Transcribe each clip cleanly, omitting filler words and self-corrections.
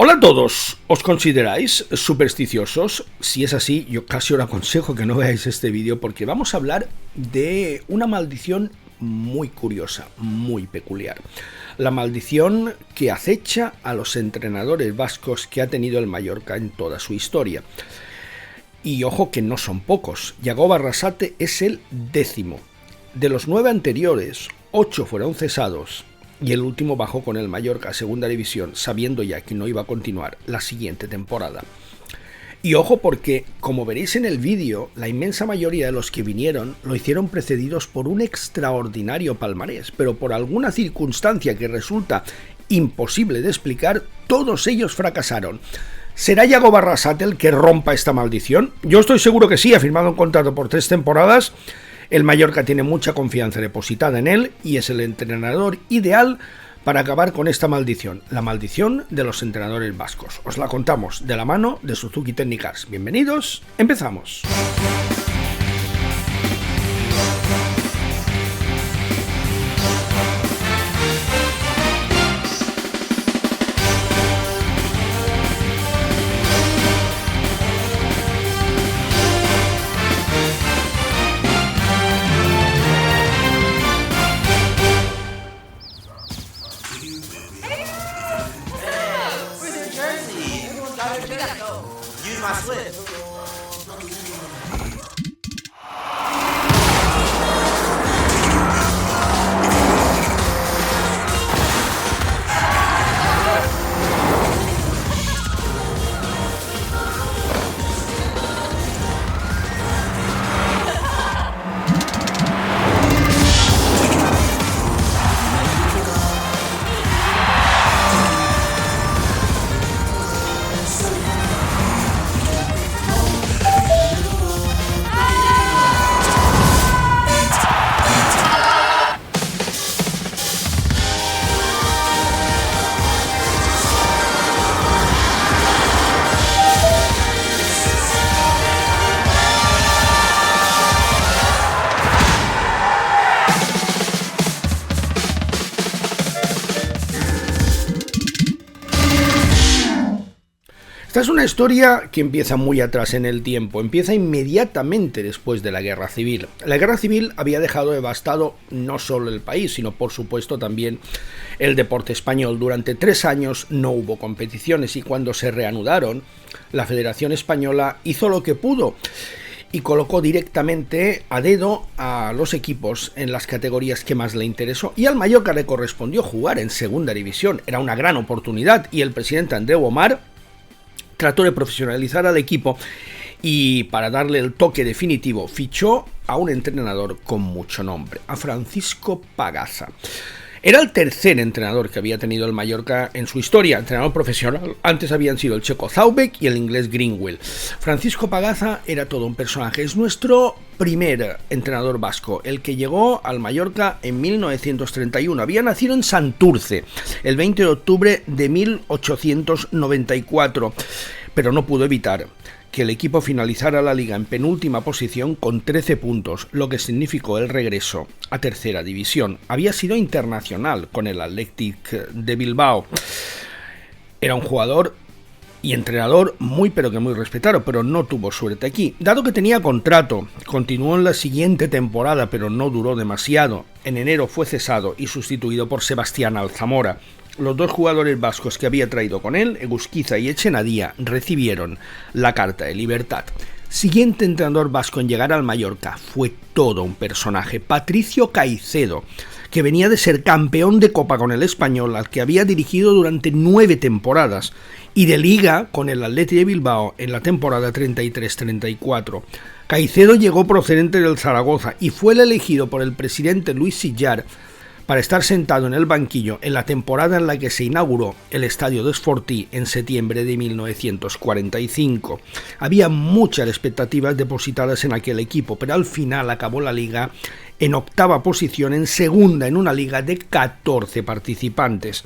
Hola a todos, ¿os consideráis supersticiosos? Si es así, yo casi os aconsejo que no veáis este vídeo porque vamos a hablar de una maldición muy curiosa, muy peculiar. La maldición que acecha a los entrenadores vascos que ha tenido el Mallorca en toda su historia. Y ojo que no son pocos, Yagoba Arrasate es el 10º. De los 9 anteriores, 8 fueron cesados. Y el último bajó con el Mallorca a segunda división, sabiendo ya que no iba a continuar la siguiente temporada. Y ojo porque, como veréis en el vídeo, la inmensa mayoría de los que vinieron lo hicieron precedidos por un extraordinario palmarés, pero por alguna circunstancia que resulta imposible de explicar, todos ellos fracasaron. ¿Será Yagoba Arrasate el que rompa esta maldición? Yo estoy seguro que sí, ha firmado un contrato por 3 temporadas. El Mallorca tiene mucha confianza depositada en él y es el entrenador ideal para acabar con esta maldición, la maldición de los entrenadores vascos. Os la contamos de la mano de Suzuki Technicars. Bienvenidos, empezamos. Esta es una historia que empieza muy atrás en el tiempo, empieza inmediatamente después de la Guerra Civil. La Guerra Civil había dejado devastado no solo el país, sino por supuesto también el deporte español. Durante 3 años no hubo competiciones y cuando se reanudaron, la Federación Española hizo lo que pudo y colocó directamente a dedo a los equipos en las categorías que más le interesó. Y al Mallorca le correspondió jugar en segunda división. Era una gran oportunidad y el presidente Andreu Omar trató de profesionalizar al equipo y para darle el toque definitivo fichó a un entrenador con mucho nombre, a Francisco Pagaza. Era el tercer entrenador que había tenido el Mallorca en su historia, entrenador profesional. Antes habían sido el checo Zaubek y el inglés Greenwell. Francisco Pagaza era todo un personaje. Es nuestro primer entrenador vasco, el que llegó al Mallorca en 1931. Había nacido en Santurce el 20 de octubre de 1894, pero no pudo evitar que el equipo finalizara la liga en penúltima posición con 13 puntos, lo que significó el regreso a tercera división. Había sido internacional con el Athletic de Bilbao. Era un jugador y entrenador muy pero que muy respetado, pero no tuvo suerte aquí. Dado que tenía contrato, continuó en la siguiente temporada, pero no duró demasiado. En enero fue cesado y sustituido por Sebastián Alzamora. Los 2 jugadores vascos que había traído con él, Egusquiza y Echenadía, recibieron la carta de libertad. Siguiente entrenador vasco en llegar al Mallorca fue todo un personaje, Patricio Caicedo, que venía de ser campeón de Copa con el Español, al que había dirigido durante 9 temporadas, y de Liga con el Athletic de Bilbao en la temporada 33-34. Caicedo llegó procedente del Zaragoza y fue el elegido por el presidente Luis Sillar para estar sentado en el banquillo en la temporada en la que se inauguró el estadio de Esfortí en septiembre de 1945. Había muchas expectativas depositadas en aquel equipo, pero al final acabó la liga en 8ª posición, en segunda en una liga de 14 participantes.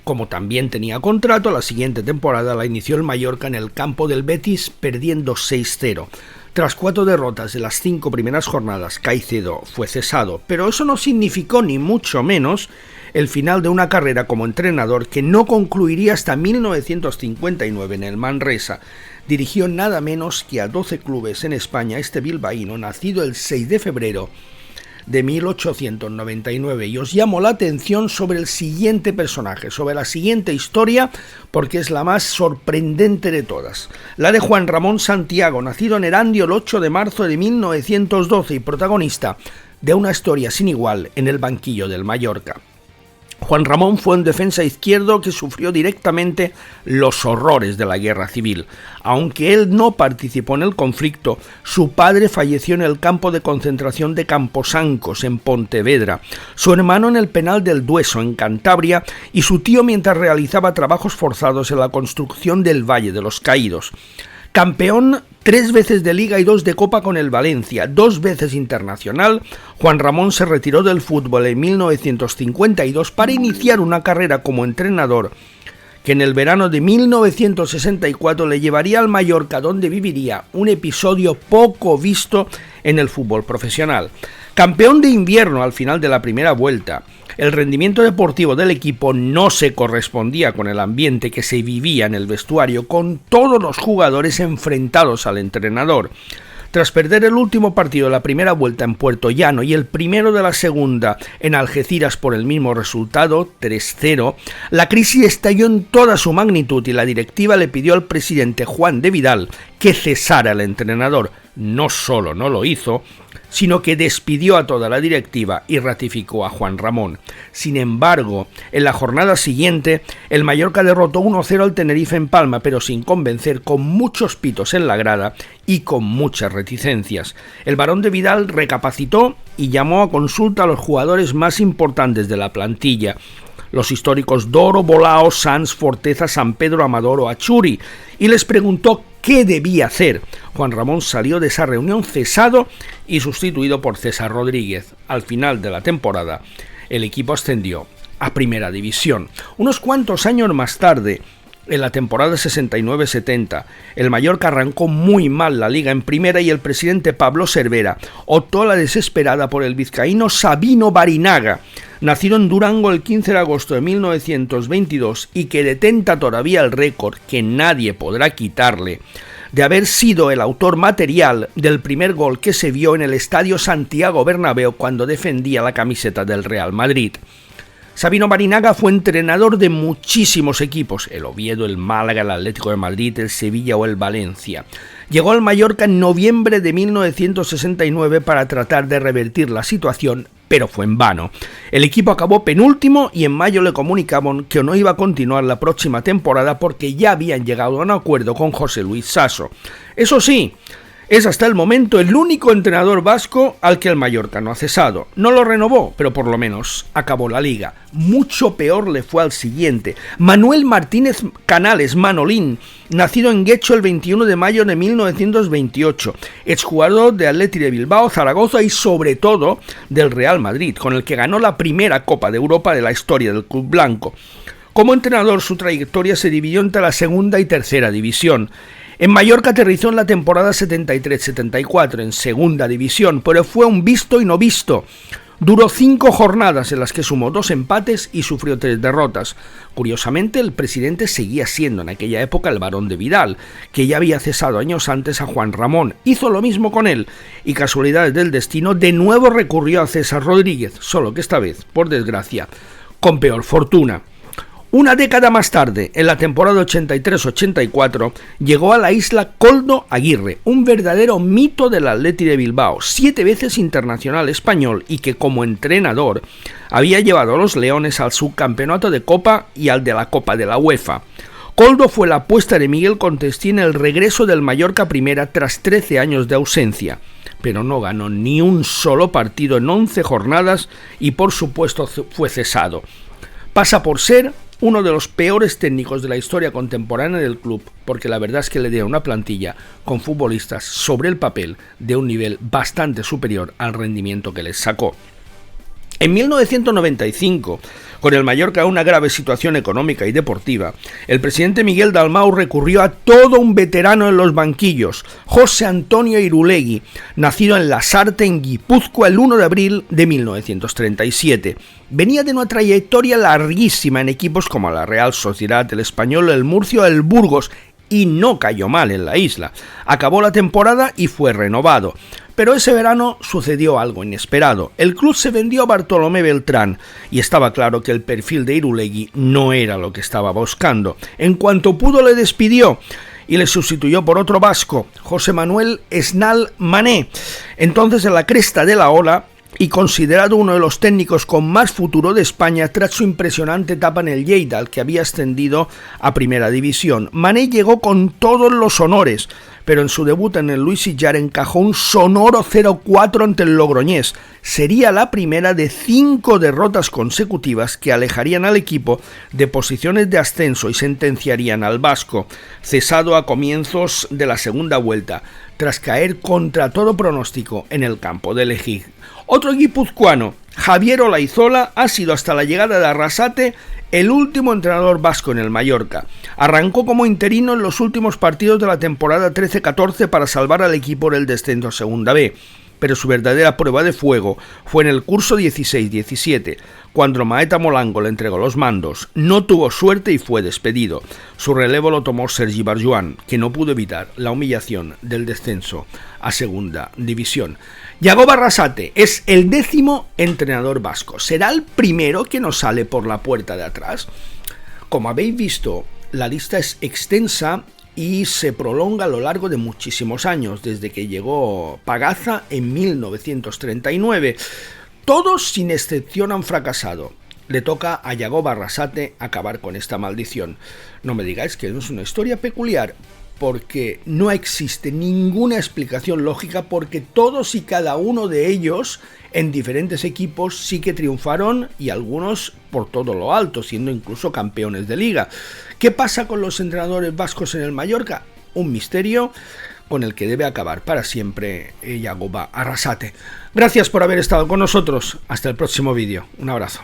Como también tenía contrato, la siguiente temporada la inició el Mallorca en el campo del Betis perdiendo 6-0. Tras 4 derrotas de las 5 primeras jornadas, Caicedo fue cesado, pero eso no significó ni mucho menos el final de una carrera como entrenador que no concluiría hasta 1959 en el Manresa. Dirigió nada menos que a 12 clubes en España. Este bilbaíno, nacido el 6 de febrero de 1899, y os llamo la atención sobre el siguiente personaje, sobre la siguiente historia, porque es la más sorprendente de todas, la de Juan Ramón Santiago, nacido en Erandio el 8 de marzo de 1912 y protagonista de una historia sin igual en el banquillo del Mallorca. Juan Ramón fue un defensa izquierdo que sufrió directamente los horrores de la guerra civil. Aunque él no participó en el conflicto, su padre falleció en el campo de concentración de Camposancos, en Pontevedra, su hermano en el penal del Dueso, en Cantabria, y su tío mientras realizaba trabajos forzados en la construcción del Valle de los Caídos. Campeón 3 veces de Liga y 2 de Copa con el Valencia, 2 veces internacional, Juan Ramón se retiró del fútbol en 1952 para iniciar una carrera como entrenador que en el verano de 1964 le llevaría al Mallorca, donde viviría un episodio poco visto en el fútbol profesional. Campeón de invierno al final de la primera vuelta, el rendimiento deportivo del equipo no se correspondía con el ambiente que se vivía en el vestuario, con todos los jugadores enfrentados al entrenador. Tras perder el último partido de la primera vuelta en Puerto Llano y el primero de la segunda en Algeciras por el mismo resultado, 3-0, la crisis estalló en toda su magnitud y la directiva le pidió al presidente Juan de Vidal que cesara al entrenador. No solo no lo hizo, sino que despidió a toda la directiva y ratificó a Juan Ramón. Sin embargo, en la jornada siguiente, el Mallorca derrotó 1-0 al Tenerife en Palma, pero sin convencer, con muchos pitos en la grada y con muchas reticencias. El barón de Vidal recapacitó y llamó a consulta a los jugadores más importantes de la plantilla, los históricos Doro, Bolao, Sanz, Forteza, San Pedro, Amador o Achuri, y les preguntó qué debía hacer. Juan Ramón salió de esa reunión cesado y sustituido por César Rodríguez. Al final de la temporada, el equipo ascendió a Primera División. Unos cuantos años más tarde, en la temporada 69-70, el Mallorca arrancó muy mal la liga en primera y el presidente Pablo Cervera optó a la desesperada por el vizcaíno Sabino Barinaga, nacido en Durango el 15 de agosto de 1922 y que detenta todavía el récord que nadie podrá quitarle de haber sido el autor material del primer gol que se vio en el Estadio Santiago Bernabéu cuando defendía la camiseta del Real Madrid. Sabino Barinaga fue entrenador de muchísimos equipos, el Oviedo, el Málaga, el Atlético de Madrid, el Sevilla o el Valencia. Llegó al Mallorca en noviembre de 1969 para tratar de revertir la situación, pero fue en vano. El equipo acabó penúltimo y en mayo le comunicaban que no iba a continuar la próxima temporada porque ya habían llegado a un acuerdo con José Luis Sasso. Eso sí, es hasta el momento el único entrenador vasco al que el Mallorca no ha cesado. No lo renovó, pero por lo menos acabó la liga. Mucho peor le fue al siguiente. Manuel Martínez Canales, Manolín, nacido en Guecho el 21 de mayo de 1928, exjugador de Athletic de Bilbao, Zaragoza y sobre todo del Real Madrid, con el que ganó la primera Copa de Europa de la historia del club blanco. Como entrenador, su trayectoria se dividió entre la segunda y tercera división. En Mallorca aterrizó en la temporada 73-74 en segunda división, pero fue un visto y no visto. Duró 5 jornadas en las que sumó 2 empates y sufrió 3 derrotas. Curiosamente, el presidente seguía siendo en aquella época el barón de Vidal, que ya había cesado años antes a Juan Ramón. Hizo lo mismo con él y, casualidades del destino, de nuevo recurrió a César Rodríguez, solo que esta vez, por desgracia, con peor fortuna. Una década más tarde, en la temporada 83-84, llegó a la isla Koldo Aguirre, un verdadero mito del Athletic de Bilbao, 7 veces internacional español y que como entrenador había llevado a los Leones al subcampeonato de Copa y al de la Copa de la UEFA. Koldo fue la apuesta de Miguel Contestí en el regreso del Mallorca Primera tras 13 años de ausencia, pero no ganó ni un solo partido en 11 jornadas y por supuesto fue cesado. Pasa por ser uno de los peores técnicos de la historia contemporánea del club, porque la verdad es que le dio una plantilla con futbolistas sobre el papel de un nivel bastante superior al rendimiento que les sacó. En 1995, con el Mallorca en una grave situación económica y deportiva, el presidente Miguel Dalmau recurrió a todo un veterano en los banquillos, José Antonio Irulegui, nacido en Lasarte, en Guipúzcoa, el 1 de abril de 1937. Venía de una trayectoria larguísima en equipos como la Real Sociedad, el Español, el Murcia o el Burgos, y no cayó mal en la isla. Acabó la temporada y fue renovado. Pero ese verano sucedió algo inesperado. El club se vendió a Bartolomé Beltrán y estaba claro que el perfil de Irulegui no era lo que estaba buscando. En cuanto pudo le despidió y le sustituyó por otro vasco, José Manuel Esnal Mané. Entonces, en la cresta de la ola y considerado uno de los técnicos con más futuro de España tras su impresionante etapa en el Lleida, al que había ascendido a Primera División. Mané llegó con todos los honores, pero en su debut en el Luis Illar encajó un sonoro 0-4 ante el Logroñés. Sería la primera de 5 derrotas consecutivas que alejarían al equipo de posiciones de ascenso y sentenciarían al vasco, cesado a comienzos de la segunda vuelta, tras caer contra todo pronóstico en el campo de Lejí. Otro guipuzcoano, Javier Olaizola, ha sido hasta la llegada de Arrasate el último entrenador vasco en el Mallorca. Arrancó como interino en los últimos partidos de la temporada 13-14 para salvar al equipo del descenso a Segunda B, pero su verdadera prueba de fuego fue en el curso 16-17, cuando Maeta Molango le entregó los mandos. No tuvo suerte y fue despedido. Su relevo lo tomó Sergi Barjuan, que no pudo evitar la humillación del descenso a Segunda División. Yagoba Arrasate es el 10º entrenador vasco. ¿Será el primero que nos sale por la puerta de atrás? Como habéis visto, la lista es extensa y se prolonga a lo largo de muchísimos años, desde que llegó Pagaza en 1939. Todos, sin excepción, han fracasado. Le toca a Yagoba Arrasate acabar con esta maldición. No me digáis que no es una historia peculiar, porque no existe ninguna explicación lógica, porque todos y cada uno de ellos en diferentes equipos sí que triunfaron, y algunos por todo lo alto, siendo incluso campeones de liga. ¿Qué pasa con los entrenadores vascos en el Mallorca? Un misterio con el que debe acabar para siempre Yagoba Arrasate. Gracias por haber estado con nosotros. Hasta el próximo vídeo. Un abrazo.